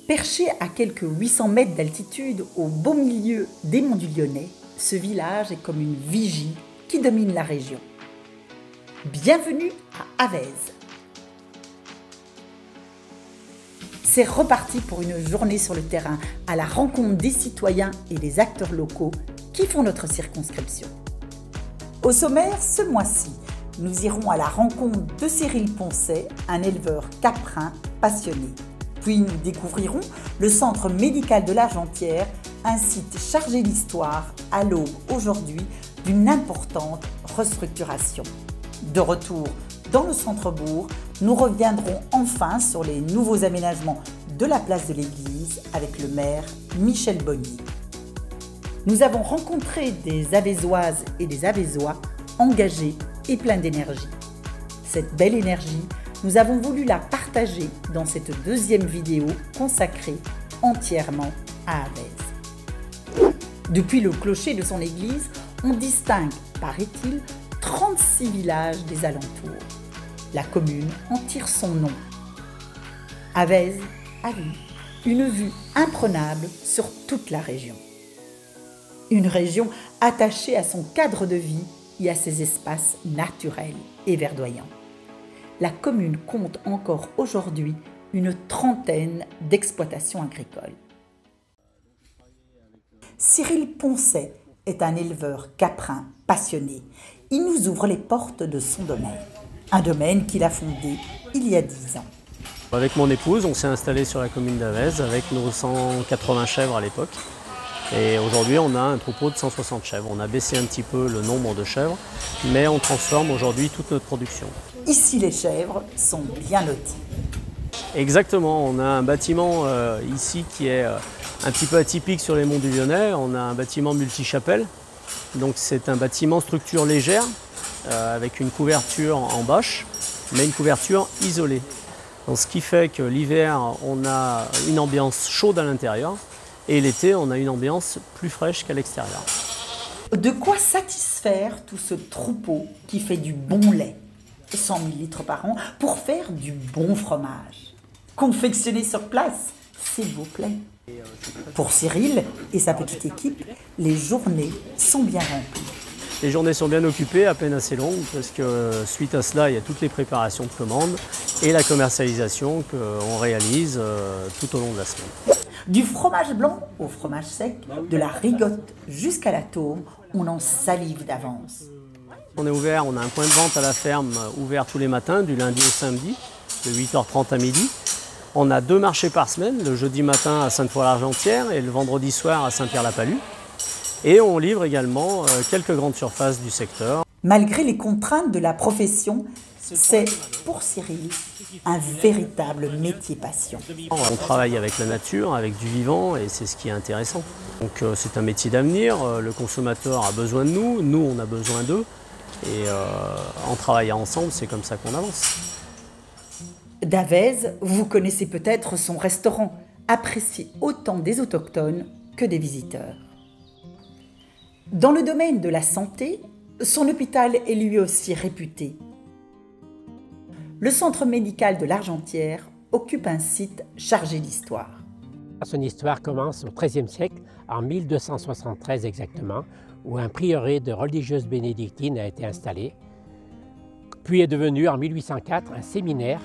Perché à quelques 800 mètres d'altitude au beau milieu des monts du Lyonnais, ce village est comme une vigie qui domine la région. Bienvenue à Avez. C'est reparti pour une journée sur le terrain à la rencontre des citoyens et des acteurs locaux qui font notre circonscription. Au sommaire, ce mois-ci, nous irons à la rencontre de Cyril Poncet, un éleveur caprin passionné. Puis nous découvrirons le centre médical de l'Argentière, un site chargé d'histoire à l'aube aujourd'hui d'une importante restructuration. De retour dans le centre-bourg, nous reviendrons enfin sur les nouveaux aménagements de la place de l'église avec le maire Michel Bonnier. Nous avons rencontré des Avézoises et des Avézois engagés et pleins d'énergie. Cette belle énergie, nous avons voulu la partager dans cette deuxième vidéo consacrée entièrement à Avez. Depuis le clocher de son église, on distingue, paraît-il, 36 villages des alentours. La commune en tire son nom. Avez a une vue imprenable sur toute la région. Une région attachée à son cadre de vie et à ses espaces naturels et verdoyants. La commune compte encore aujourd'hui une trentaine d'exploitations agricoles. Cyril Poncet est un éleveur caprin passionné. Il nous ouvre les portes de son domaine. Un domaine qu'il a fondé il y a 10 ans. Avec mon épouse, on s'est installé sur la commune d'Avez avec nos 180 chèvres à l'époque. Et aujourd'hui, on a un troupeau de 160 chèvres. On a baissé un petit peu le nombre de chèvres, mais on transforme aujourd'hui toute notre production. Ici, les chèvres sont bien loties. Exactement, on a un bâtiment ici qui est un petit peu atypique sur les monts du Lyonnais. On a un bâtiment multi-chapelle. Donc c'est un bâtiment structure légère avec une couverture en bâche, mais une couverture isolée. Donc, ce qui fait que l'hiver, on a une ambiance chaude à l'intérieur et l'été, on a une ambiance plus fraîche qu'à l'extérieur. De quoi satisfaire tout ce troupeau qui fait du bon lait, 100 000 litres par an, pour faire du bon fromage. Confectionné sur place, s'il vous plaît. Pour Cyril et sa petite équipe, les journées sont bien remplies. Les journées sont bien occupées, à peine assez longues, parce que suite à cela, il y a toutes les préparations de commandes et la commercialisation qu'on réalise tout au long de la semaine. Du fromage blanc au fromage sec, de la rigotte jusqu'à la taume, on en salive d'avance. On est ouvert, on a un point de vente à la ferme ouvert tous les matins, du lundi au samedi, de 8h30 à midi. On a 2 marchés par semaine, le jeudi matin à Sainte-Foy-l'Argentière et le vendredi soir à Saint-Pierre-la-Palue. Et on livre également quelques grandes surfaces du secteur. Malgré les contraintes de la profession, c'est pour Cyril un véritable métier passion. On travaille avec la nature, avec du vivant et c'est ce qui est intéressant. Donc c'est un métier d'avenir, le consommateur a besoin de nous, nous on a besoin d'eux. Et en travaillant ensemble, c'est comme ça qu'on avance. D'Avez, vous connaissez peut-être son restaurant, apprécié autant des autochtones que des visiteurs. Dans le domaine de la santé, son hôpital est lui aussi réputé. Le centre médical de l'Argentière occupe un site chargé d'histoire. Son histoire commence au XIIIe siècle, en 1273 exactement, où un prieuré de religieuses bénédictines a été installé, puis est devenu en 1804 un séminaire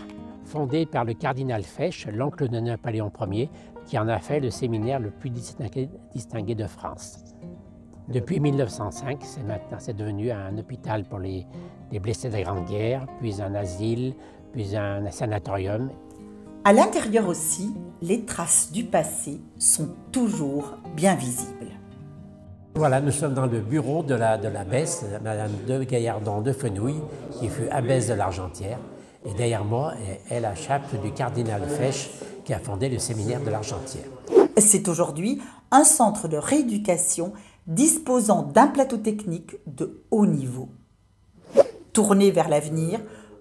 fondé par le cardinal Fesch, l'oncle de Napoléon Ier, qui en a fait le séminaire le plus distingué de France. Depuis 1905, c'est devenu un hôpital pour les blessés de la Grande Guerre, puis un asile, puis un sanatorium. À l'intérieur aussi, les traces du passé sont toujours bien visibles. Voilà, nous sommes dans le bureau de l'abbesse, Madame de Gaillardon de Fenouille, qui fut abbesse de l'Argentière. Et derrière moi est la chape du cardinal Fesch, qui a fondé le séminaire de l'Argentière. C'est aujourd'hui un centre de rééducation disposant d'un plateau technique de haut niveau. Tourné vers l'avenir,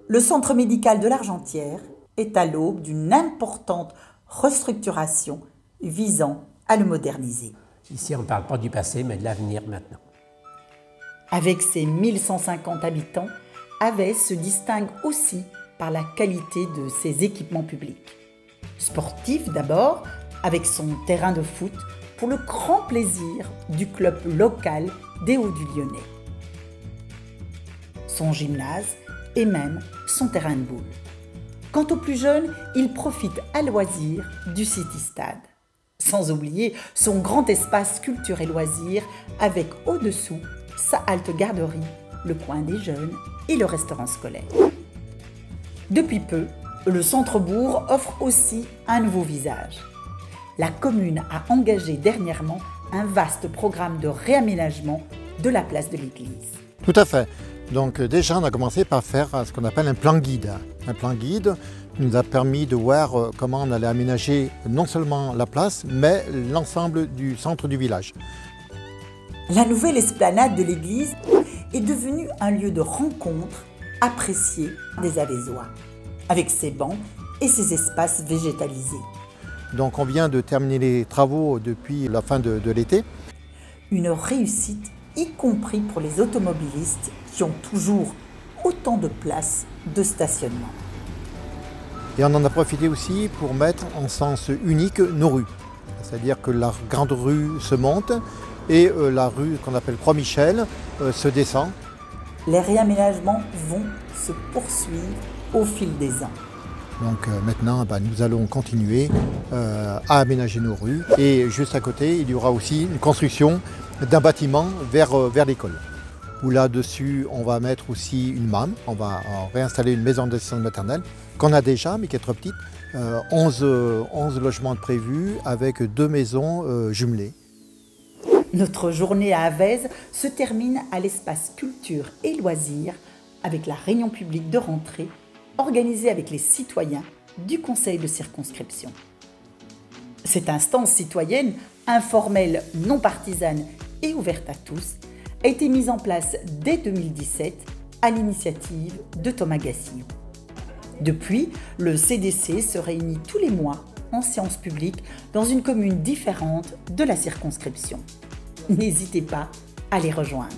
le centre médical de l'Argentière est à l'aube d'une importante restructuration visant à le moderniser. Ici, on ne parle pas du passé, mais de l'avenir maintenant. Avec ses 1150 habitants, Avez se distingue aussi par la qualité de ses équipements publics. Sportifs d'abord, avec son terrain de foot pour le grand plaisir du club local des Hauts-du-Lyonnais, son gymnase et même son terrain de boule. Quant aux plus jeunes, ils profitent à loisir du City Stade. Sans oublier son grand espace culture et loisirs avec au-dessous sa halte garderie, le coin des jeunes et le restaurant scolaire. Depuis peu, le centre-bourg offre aussi un nouveau visage. La commune a engagé dernièrement un vaste programme de réaménagement de la place de l'église. Tout à fait. Donc déjà, on a commencé par faire ce qu'on appelle un plan guide. Un plan guide nous a permis de voir comment on allait aménager non seulement la place, mais l'ensemble du centre du village. La nouvelle esplanade de l'église est devenue un lieu de rencontre apprécié des Avézois, avec ses bancs et ses espaces végétalisés. Donc on vient de terminer les travaux depuis la fin de l'été. Une réussite, y compris pour les automobilistes qui ont toujours autant de places de stationnement. Et on en a profité aussi pour mettre en sens unique nos rues. C'est-à-dire que la grande rue se monte et la rue qu'on appelle Croix-Michel se descend. Les réaménagements vont se poursuivre au fil des ans. Donc maintenant, nous allons continuer à aménager nos rues. Et juste à côté, il y aura aussi une construction d'un bâtiment vers l'école. Où là-dessus, on va mettre aussi une MAM. On va réinstaller une maison d'assistance maternelle qu'on a déjà, mais qui est trop petite. 11 logements prévus avec 2 maisons jumelées. Notre journée à Avez se termine à l'espace culture et loisirs avec la réunion publique de rentrée organisée avec les citoyens du conseil de circonscription. Cette instance citoyenne, informelle, non partisane et ouverte à tous, a été mise en place dès 2017 à l'initiative de Thomas Gassillou. Depuis, le CDC se réunit tous les mois en séance publique dans une commune différente de la circonscription. N'hésitez pas à les rejoindre.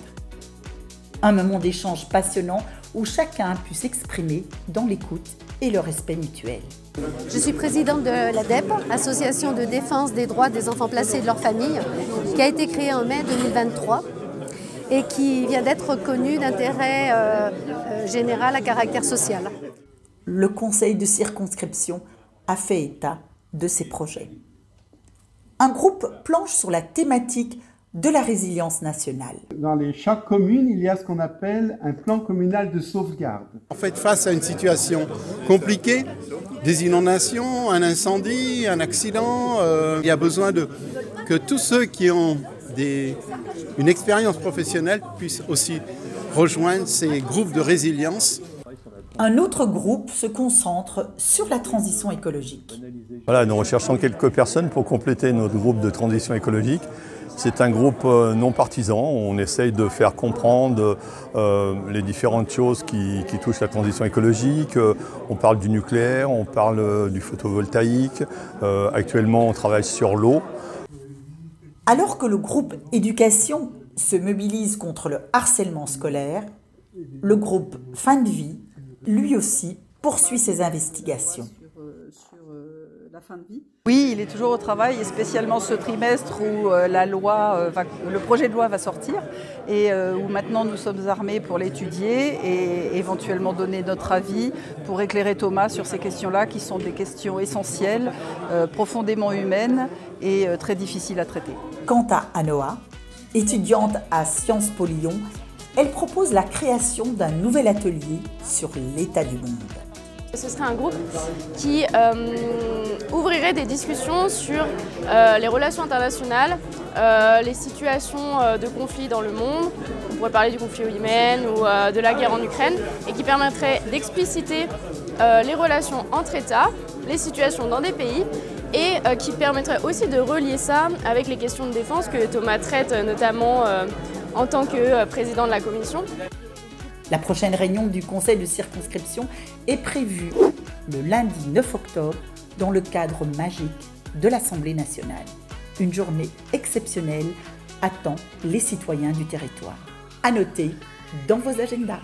Un moment d'échange passionnant où chacun a pu s'exprimer dans l'écoute et le respect mutuel. Je suis présidente de l'ADEP, Association de défense des droits des enfants placés et de leurs familles, qui a été créée en mai 2023 et qui vient d'être reconnue d'intérêt général à caractère social. Le conseil de circonscription a fait état de ses projets. Un groupe planche sur la thématique de la résilience nationale. Dans chaque commune, il y a ce qu'on appelle un plan communal de sauvegarde. En fait, face à une situation compliquée, des inondations, un incendie, un accident, il y a besoin que tous ceux qui ont une expérience professionnelle puissent aussi rejoindre ces groupes de résilience. Un autre groupe se concentre sur la transition écologique. Voilà, nous recherchons quelques personnes pour compléter notre groupe de transition écologique. C'est un groupe non partisan, on essaye de faire comprendre les différentes choses qui touchent la transition écologique. On parle du nucléaire, on parle du photovoltaïque, actuellement on travaille sur l'eau. Alors que le groupe éducation se mobilise contre le harcèlement scolaire, le groupe fin de vie, lui aussi, poursuit ses investigations. La fin de vie. Oui, il est toujours au travail, et spécialement ce trimestre où le projet de loi va sortir et où maintenant nous sommes armés pour l'étudier et éventuellement donner notre avis pour éclairer Thomas sur ces questions-là qui sont des questions essentielles, profondément humaines et très difficiles à traiter. Quant à Anoa, étudiante à Sciences Po Lyon, elle propose la création d'un nouvel atelier sur l'état du monde. Ce serait un groupe qui ouvrirait des discussions sur les relations internationales, les situations de conflit dans le monde. On pourrait parler du conflit au Yémen ou de la guerre en Ukraine et qui permettrait d'expliciter les relations entre États, les situations dans des pays et qui permettrait aussi de relier ça avec les questions de défense que Thomas traite notamment en tant que président de la commission. La prochaine réunion du conseil de circonscription est prévue le lundi 9 octobre dans le cadre magique de l'Assemblée nationale. Une journée exceptionnelle attend les citoyens du territoire. À noter dans vos agendas.